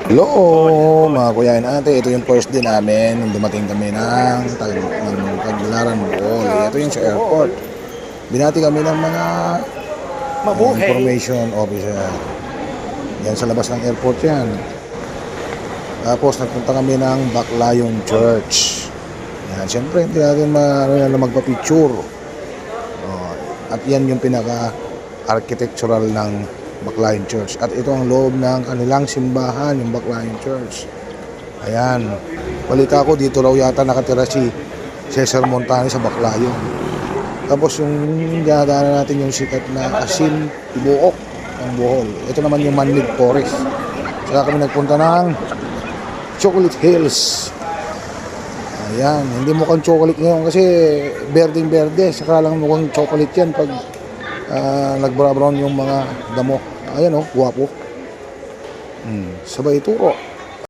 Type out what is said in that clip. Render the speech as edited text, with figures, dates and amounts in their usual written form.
Hello mga kuya and ate, ito yung first day namin nung dumating kami ng Tagbilaran Bohol. Ito yung sa airport. Binati kami ng mga information officer. Yan sa labas ng airport yan. Tapos nagpunta kami ng Baclayon Church. Yan, siyempre hindi natin magpa-picture. At yan yung pinaka-architectural ng Baclayon Church. At ito ang loob ng kanilang simbahan, yung Baclayon Church. Ayan. Balita ko, dito raw yata nakatira si Cesar Montano sa Baclayon. Tapos yung dinadaanan natin yung sikat na asin ibuok ng Bohol. Ito naman yung man-made forest. Saka kami nagpunta ng Chocolate Hills. Ayan. Hindi mukhang chocolate ngayon kasi berdeng-berde. Saka lang mukhang chocolate yan pag nagbra-brown yung mga damo. Ayan o, guwapo. Sabay turo.